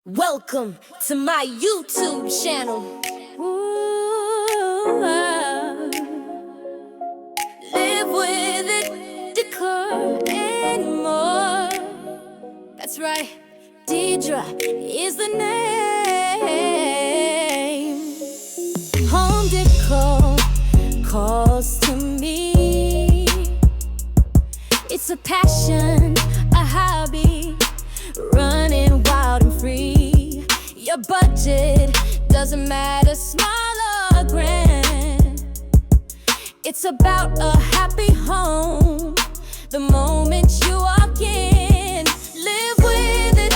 Welcome to my YouTube channel. Ooh, live with it, decor and more. That's right, Deidra is the name. Home decor calls to me. It's a passion, a hobby, running wild and free. Your budget doesn't matter, small or grand. It's about a happy home the moment you walk in. Live with it,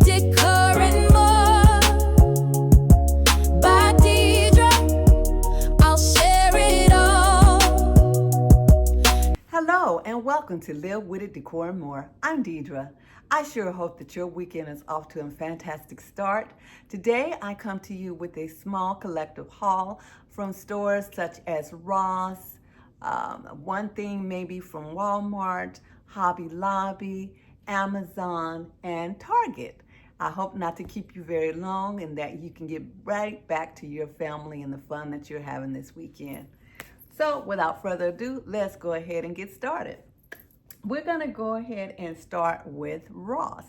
decor and more. By Deidra, I'll share it all. Hello and welcome to Live With It, Decor and More. I'm Deidra. I sure hope that your weekend is off to a fantastic start. Today I come to you with a small collective haul from stores such as Ross, one thing maybe from Walmart, Hobby Lobby, Amazon, and Target. I hope not to keep you very long and that you can get right back to your family and the fun that you're having this weekend. So without further ado, let's go ahead and get started. We're gonna go ahead and start with Ross.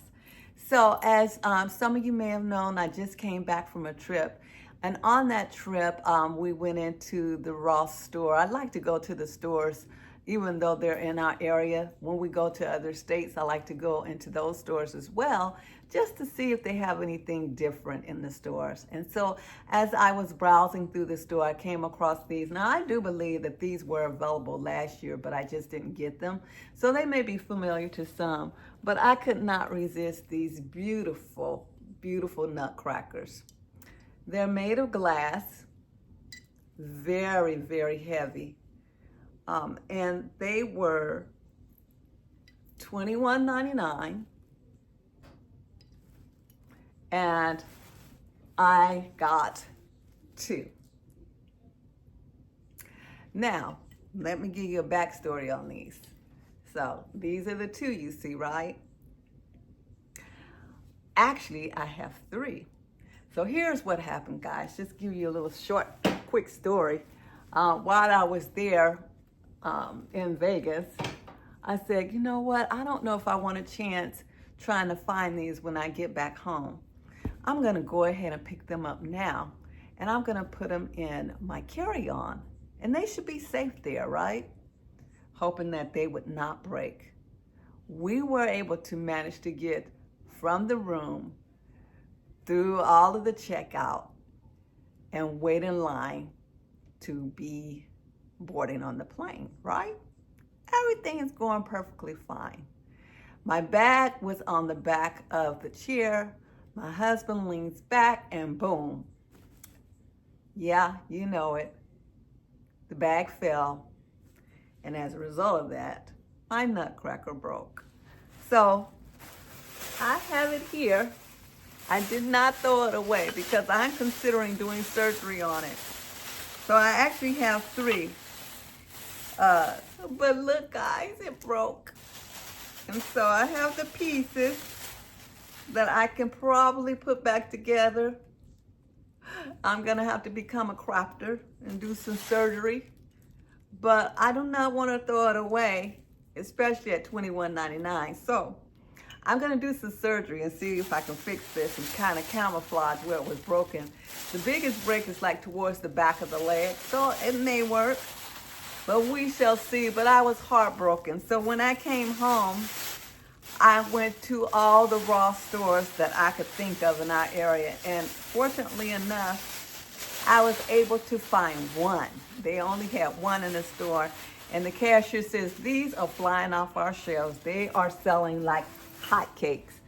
So as some of you may have known, I just came back from a trip. And on that trip, we went into the Ross store. I like to go to the stores, even though they're in our area. When we go to other states, I like to go into those stores as well, just to see if they have anything different in the stores. And so as I was browsing through the store, I came across these. Now, I do believe that these were available last year, but I just didn't get them. So they may be familiar to some, but I could not resist these beautiful, beautiful nutcrackers. They're made of glass, very, very heavy. And they were $21.99. And I got two. Now, let me give you a backstory on these. So these are the two you see, right? Actually, I have three. So here's what happened, guys. Just give you a little short, quick story. While I was there in Vegas, I said, you know what? I don't know if I want a chance trying to find these when I get back home. I'm gonna go ahead and pick them up now, and I'm gonna put them in my carry-on, and they should be safe there, right? Hoping that they would not break. We were able to manage to get from the room through all of the checkout and wait in line to be boarding on the plane, right? Everything is going perfectly fine. My bag was on the back of the chair. My husband leans back and boom. Yeah, you know it. The bag fell. And as a result of that, my nutcracker broke. So I have it here. I did not throw it away because I'm considering doing surgery on it. So I actually have three. But look, guys, it broke. And so I have the pieces that I can probably put back together. I'm gonna have to become a crafter and do some surgery. But I do not want to throw it away, especially at $21.99. So I'm gonna do some surgery and see if I can fix this and kind of camouflage where it was broken. The biggest break is like towards the back of the leg, so it may work, but we shall see. But I was heartbroken. So when I came home, I went to all the Ross stores that I could think of in our area, and fortunately enough, I was able to find one. They only had one in the store, and the cashier says, these are flying off our shelves. They are selling like hotcakes.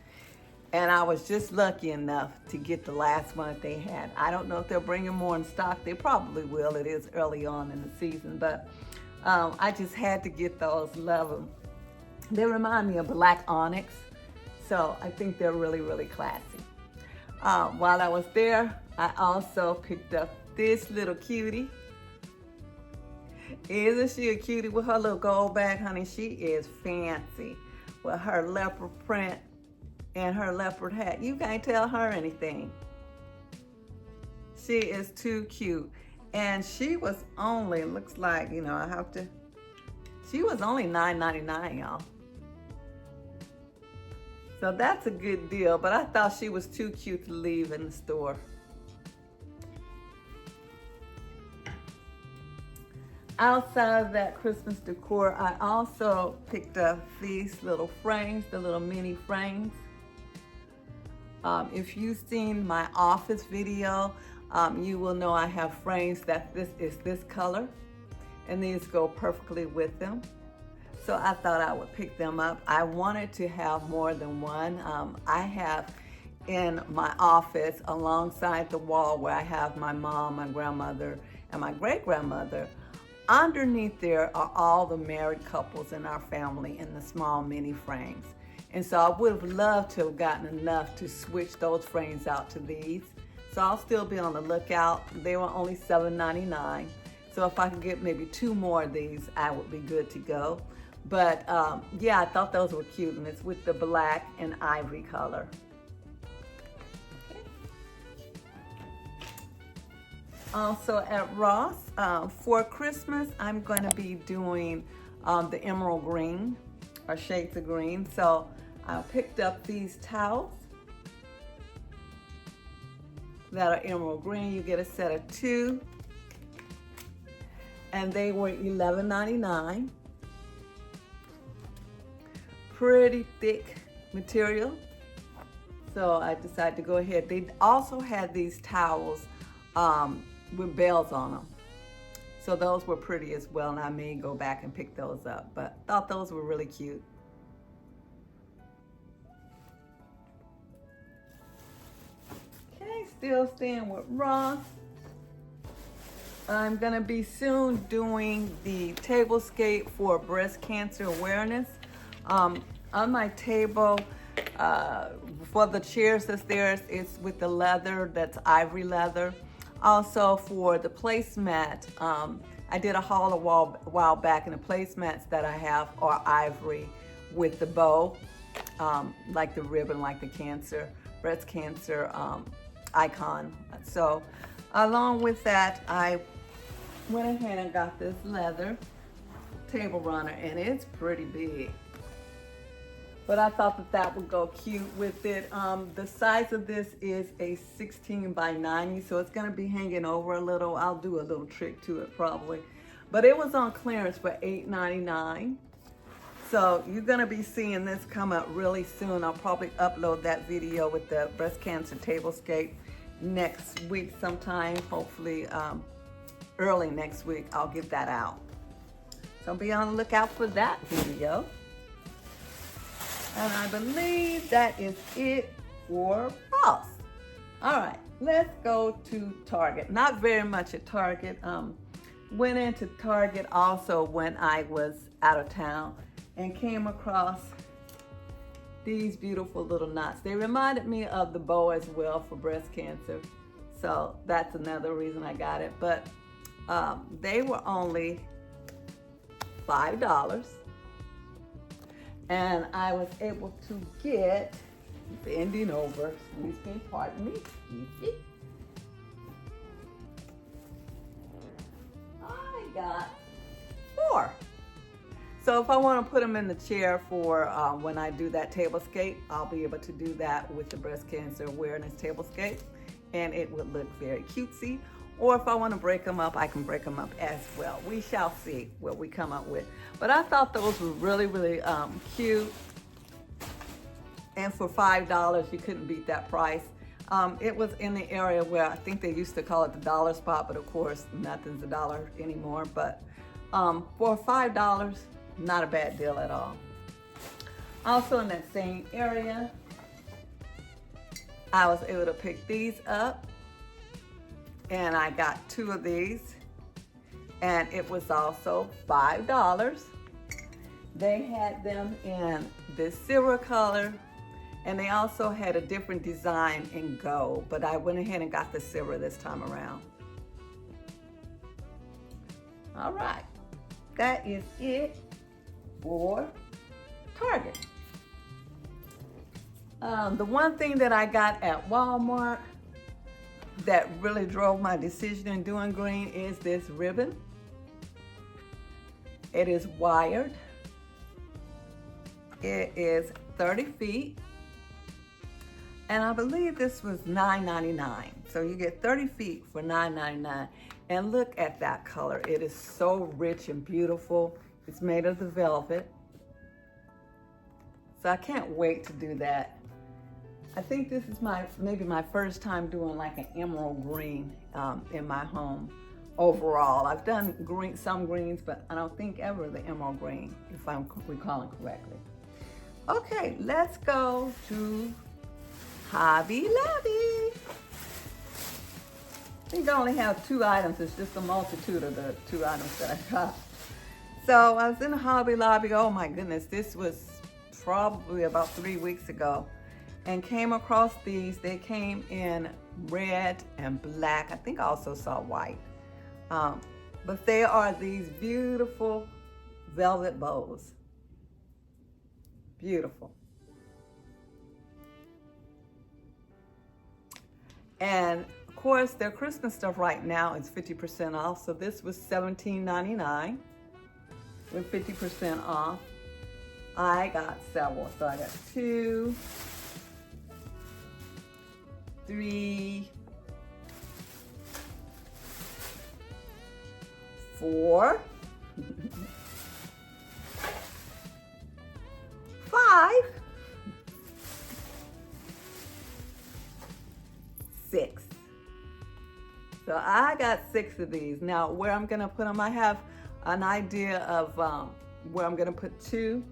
And I was just lucky enough to get the last one that they had. I don't know if they're bringing more in stock. They probably will. It is early on in the season, but I just had to get those. Love them. They remind me of black onyx, so I think they're really, really classy. While I was there, I also picked up this little cutie. Isn't she a cutie with her little gold bag, honey? She is fancy with her leopard print and her leopard hat. You can't tell her anything. She is too cute. And she was only, looks like, you know, she was only $9.99, y'all. So that's a good deal, but I thought she was too cute to leave in the store. Outside of that Christmas decor, I also picked up these little frames, the little mini frames. If you've seen my office video, you will know I have frames that this is this color, and these go perfectly with them. So I thought I would pick them up. I wanted to have more than one. I have in my office alongside the wall where I have my mom, my grandmother, and my great-grandmother. Underneath there are all the married couples in our family in the small mini frames. And so I would have loved to have gotten enough to switch those frames out to these. So I'll still be on the lookout. They were only $7.99. So if I could get maybe 2 more of these, I would be good to go. But yeah, I thought those were cute, and it's with the black and ivory color. Also at Ross, for Christmas, I'm going to be doing the emerald green, or shades of green. So I picked up these towels that are emerald green. You get a set of 2, and they were $11.99. Pretty thick material, so I decided to go ahead. They also had these towels with bells on them, so those were pretty as well, and I may go back and pick those up, but thought those were really cute. Okay, still staying with Ross. I'm gonna be soon doing the tablescape for breast cancer awareness. On my table, for the chairs that's there, it's with the leather, that's ivory leather. Also for the placemat, I did a haul a while back, and the placemats that I have are ivory with the bow, like the ribbon, like the breast cancer icon. So along with that, I went ahead and got this leather table runner, and it's pretty big. But I thought that that would go cute with it. The size of this is a 16 by 90, so it's gonna be hanging over a little. I'll do a little trick to it probably. But it was on clearance for $8.99. So you're gonna be seeing this come up really soon. I'll probably upload that video with the breast cancer tablescape next week sometime. Hopefully early next week, I'll get that out. So be on the lookout for that video. And I believe that is it for Ross. All right, let's go to Target. Not very much at Target. Went into Target also when I was out of town and came across these beautiful little knots. They reminded me of the bow as well for breast cancer. So that's another reason I got it. But they were only $5. And I was able to get, bending over, excuse me, pardon me, excuse me. I got 4. So if I want to put them in the chair for when I do that tablescape, I'll be able to do that with the breast cancer awareness tablescape, and it would look very cutesy. Or if I want to break them up, I can break them up as well. We shall see what we come up with. But I thought those were really, really cute. And for $5, you couldn't beat that price. It was in the area where I think they used to call it the dollar spot, but of course, nothing's a dollar anymore. But for $5, not a bad deal at all. Also in that same area, I was able to pick these up. And I got 2 of these, and it was also $5. They had them in this silver color, and they also had a different design in gold, but I went ahead and got the silver this time around. All right, that is it for Target. The one thing that I got at Walmart that really drove my decision in doing green is this ribbon. It is wired. It is 30 feet. And I believe this was $9.99. So you get 30 feet for $9.99. And look at that color. It is so rich and beautiful. It's made of the velvet. So I can't wait to do that. I think this is maybe my first time doing like an emerald green in my home overall. I've done some greens, but I don't think ever the emerald green, if I'm recalling correctly. Okay, let's go to Hobby Lobby. I think I only have 2 items. It's just a multitude of the 2 items that I got. So I was in Hobby Lobby. Oh my goodness, this was probably about 3 weeks ago, and came across these. They came in red and black. I think I also saw white. But they are these beautiful velvet bows. Beautiful. And of course, their Christmas stuff right now is 50% off. So this was $17.99 with 50% off. I got several. So I got 2, 3, 4, 5, 6. So I got 6 of these. Now where I'm gonna put them, I have an idea of where I'm gonna put 2.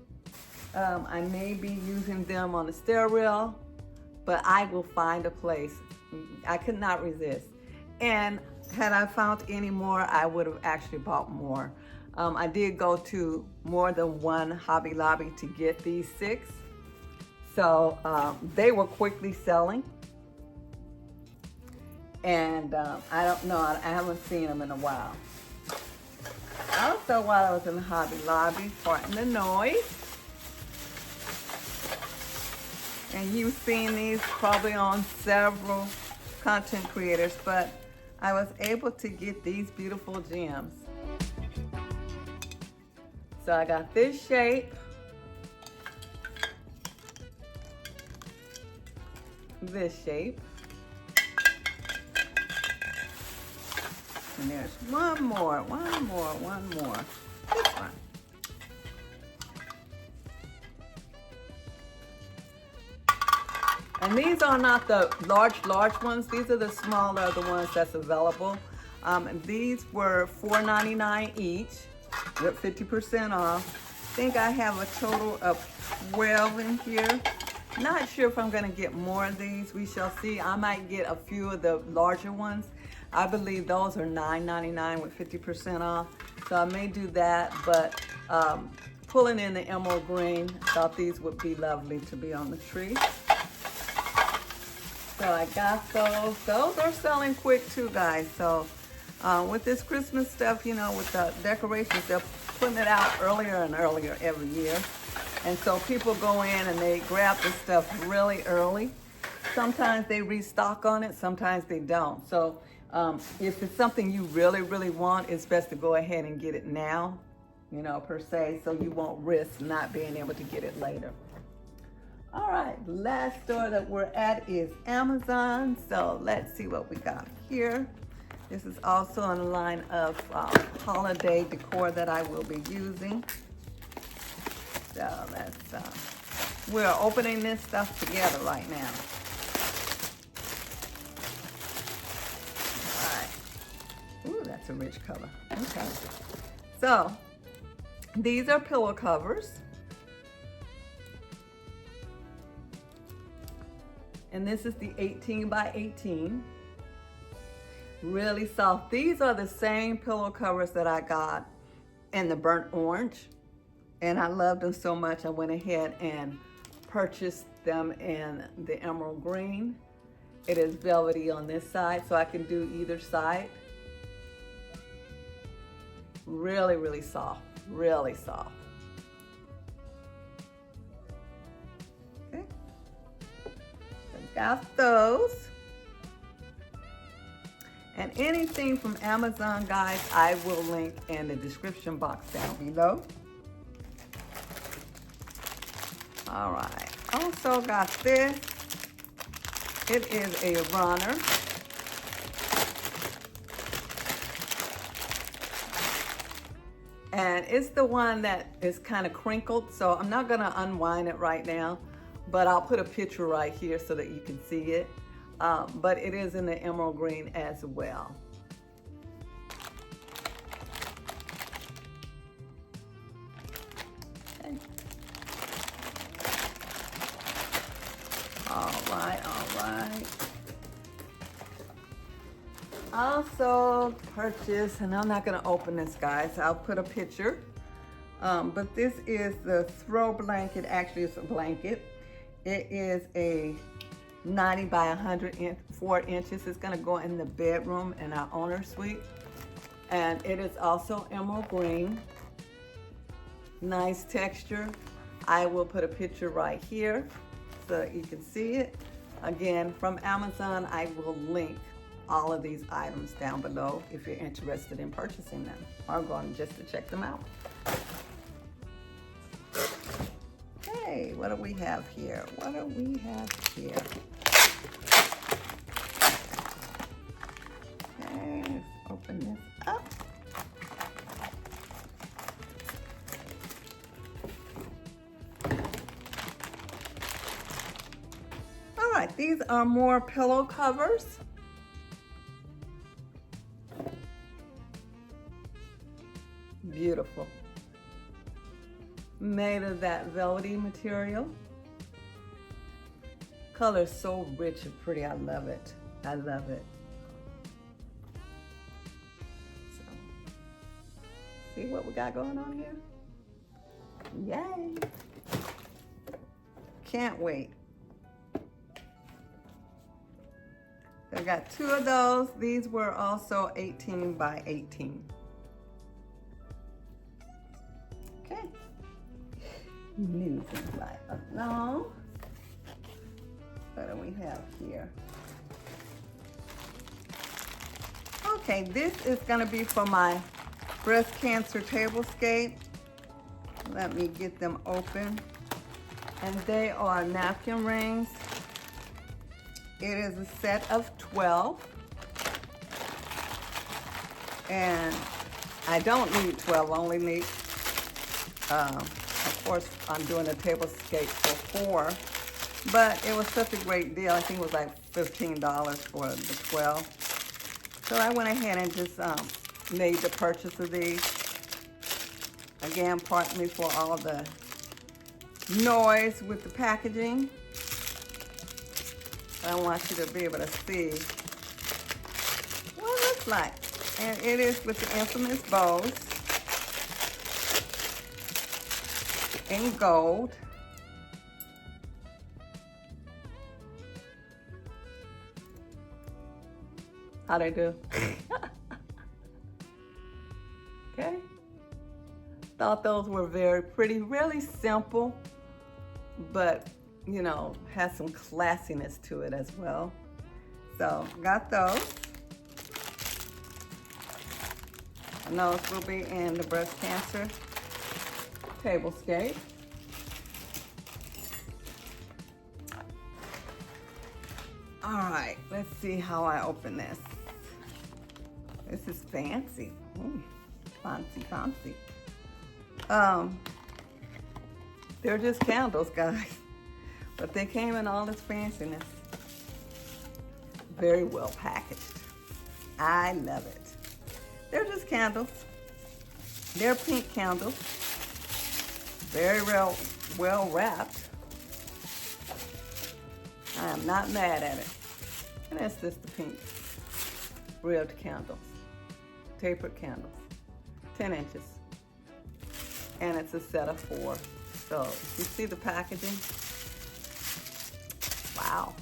I may be using them on the stair rail, but I will find a place. I could not resist. And had I found any more, I would have actually bought more. I did go to more than one Hobby Lobby to get these 6. So they were quickly selling. And I don't know, I haven't seen them in a while. Also, while I was in the Hobby Lobby, pardon the noise. And you've seen these probably on several content creators, but I was able to get these beautiful gems. So I got this shape, this shape, and there's one more. This one. And these are not the large ones. These are the smaller, the ones that's available. And these were $4.99 each with 50% off. I think I have a total of 12 in here. Not sure if I'm gonna get more of these. We shall see. I might get a few of the larger ones. I believe those are $9.99 with 50% off. So I may do that, but pulling in the emerald green, thought these would be lovely to be on the tree. So I got those. Those are selling quick too, guys. So with this Christmas stuff, you know, with the decorations, they're putting it out earlier and earlier every year. And so people go in and they grab this stuff really early. Sometimes they restock on it, sometimes they don't. So if it's something you really, really want, it's best to go ahead and get it now, you know, per se, so you won't risk not being able to get it later. All right, the last store that we're at is Amazon. So let's see what we got here. This is also on the line of holiday decor that I will be using. So let's, we're opening this stuff together right now. All right. Ooh, that's a rich color. Okay. So these are pillow covers. And this is the 18 by 18. Really soft. These are the same pillow covers that I got in the burnt orange. And I loved them so much, I went ahead and purchased them in the emerald green. It is velvety on this side, so I can do either side. Really, really soft, really soft. Okay. got those. And anything from Amazon, guys, I will link in the description box down below. All right, also got this. It is a runner. And it's the one that is kind of crinkled, so I'm not gonna unwind it right now, but I'll put a picture right here so that you can see it. But it is in the emerald green as well. Okay. All right, all right. Also purchased, and I'm not gonna open this, guys. I'll put a picture. But this is the throw blanket. Actually, it's a blanket. It is a 90 by 104 inches. It's gonna go in the bedroom in our owner suite. And it is also emerald green. Nice texture. I will put a picture right here so that you can see it. Again, from Amazon, I will link all of these items down below if you're interested in purchasing them or going just to check them out. Okay, what do we have here? What do we have here? Okay, let's open this up. All right, these are more pillow covers. Beautiful. Made of that velvety material. Color is so rich and pretty. I love it. I love it. So, see what we got going on here? Yay. Can't wait. I got 2 of those. These were also 18 by 18. Okay. Moving right along. What do we have here? Okay, this is gonna be for my breast cancer tablescape. Let me get them open. And they are napkin rings. It is a set of 12. And I don't need 12, I only need, of course, I'm doing a tablescape for 4, but it was such a great deal. I think it was like $15 for the 12. So I went ahead and just made the purchase of these. Again, pardon me for all the noise with the packaging. I want you to be able to see what it looks like. And it is with the infamous bows in gold. How they do? Okay. Thought those were very pretty, really simple, but you know, has some classiness to it as well. So got those. And those will be in the breast cancer tablescape. All right, let's see how I open this. This is fancy. Ooh, fancy, fancy. They're just candles, guys. But they came in all this fanciness. Very well packaged. I love it. They're just candles. They're pink candles. Very well wrapped. I am not mad at it. And that's just the pink ribbed candles. Tapered candles. 10 inches. And it's a set of 4. So you see the packaging? Wow.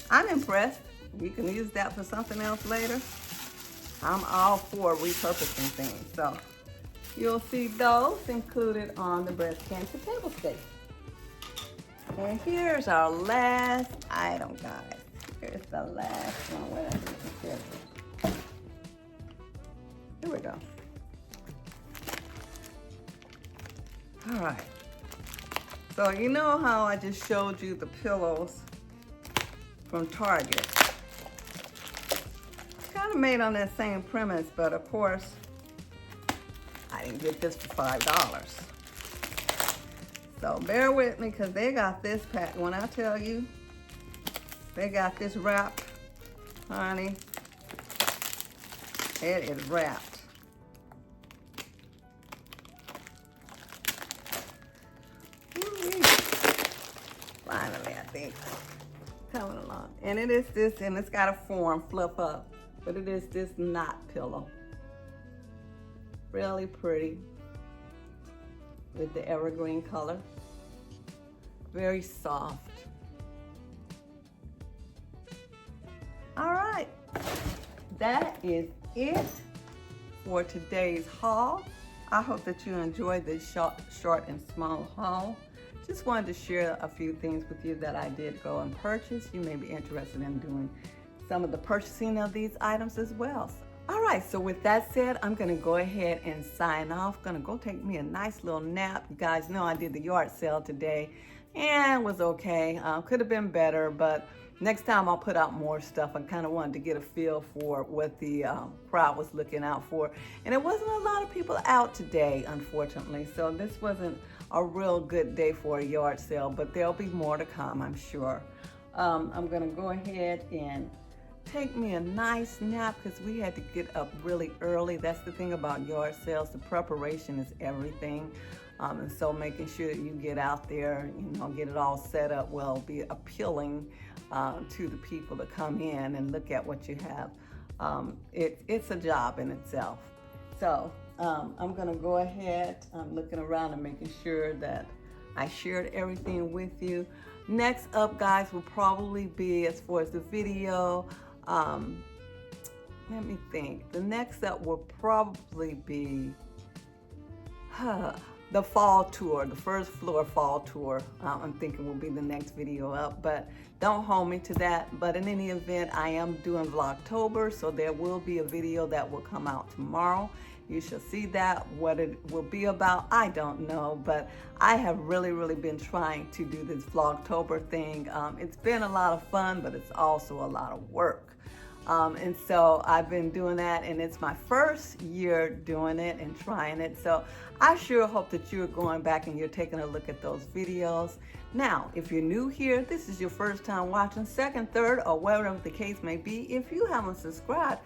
I'm impressed. You can use that for something else later. I'm all for repurposing things. So you'll see those included on the breast cancer tablescape. And here's our last item, guys. Here's the last one. Where did I put the scissors? Here we go. All right. So you know how I just showed you the pillows from Target? Kind of made on that same premise, but of course, I didn't get this for $5. So bear with me, because they got this pack. When I tell you, they got this wrapped, honey, it is wrapped. Woo-wee. Finally, I think, coming along. And it is this, and it's got a form, fluff up, but it is this knot pillow. Really pretty with the evergreen color. Very soft. All right, that is it for today's haul. I hope that you enjoyed this short and small haul. Just wanted to share a few things with you that I did go and purchase. You may be interested in doing some of the purchasing of these items as well. All right, so with that said, I'm gonna go ahead and sign off. Gonna go take me a nice little nap. You guys know I did the yard sale today and it was okay. Could have been better, but next time I'll put out more stuff. I kind of wanted to get a feel for what the crowd was looking out for. And it wasn't a lot of people out today, unfortunately. So this wasn't a real good day for a yard sale, but there'll be more to come, I'm sure. I'm gonna go ahead and take me a nice nap, because we had to get up really early. That's the thing about yard sales. The preparation is everything. And so making sure that you get out there, you know, get it all set up well, be appealing to the people to come in and look at what you have. It's a job in itself. So I'm gonna go ahead, I'm looking around and making sure that I shared everything with you. Next up, guys, will probably be, as far as the video, let me think. The next up will probably be the fall tour, the first floor fall tour. I'm thinking will be the next video up, but don't hold me to that. But in any event, I am doing Vlogtober, so there will be a video that will come out tomorrow. You shall see that. What it will be about, I don't know, but I have really been trying to do this Vlogtober thing. It's been a lot of fun, but it's also a lot of work. And so I've been doing that, and it's my first year doing it and trying it. So I sure hope that you're going back and you're taking a look at those videos. Now, if you're new here, this is your first time watching, second, third, or whatever the case may be, if you haven't subscribed,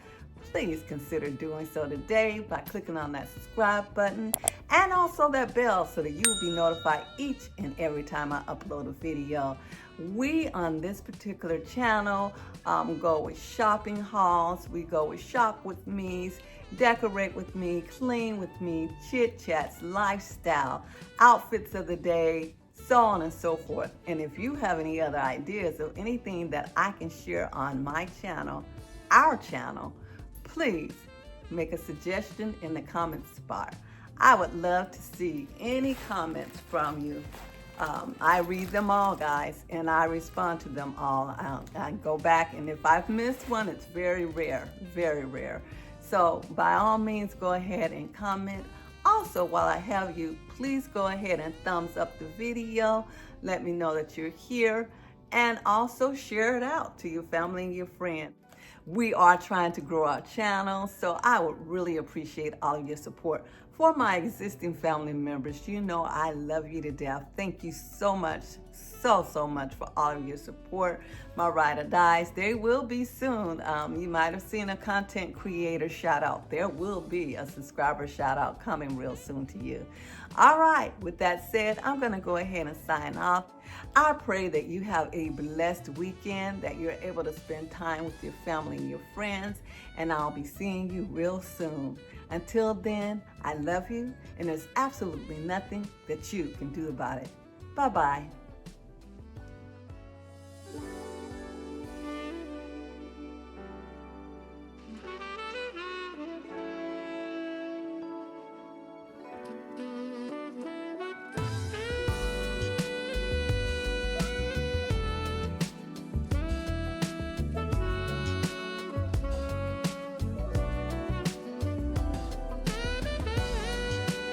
please consider doing so today by clicking on that subscribe button and also that bell so that you'll be notified each and every time I upload a video. We on this particular channel go with shopping hauls, we go with shop with me's, decorate with me, clean with me, chit chats, lifestyle, outfits of the day, so on and so forth. And if you have any other ideas of anything that I can share on my channel, our channel, please make a suggestion in the comments spot. I would love to see any comments from you. I read them all, guys, and I respond to them all. I go back, and if I've missed one, it's very rare, very rare. So by all means, go ahead and comment. Also, while I have you, please go ahead and thumbs up the video. Let me know that you're here, and also share it out to your family and your friends. We are trying to grow our channel, so I would really appreciate all of your support. For my existing family members, you know I love you to death. Thank you so much, so much for all of your support. My ride or dies, they will be soon. You might have seen a content creator shout out. There will be a subscriber shout out coming real soon to you. All right, with that said, I'm gonna go ahead and sign off. I pray that you have a blessed weekend, that you're able to spend time with your family and your friends, and I'll be seeing you real soon. Until then, I love you, and there's absolutely nothing that you can do about it. Bye-bye.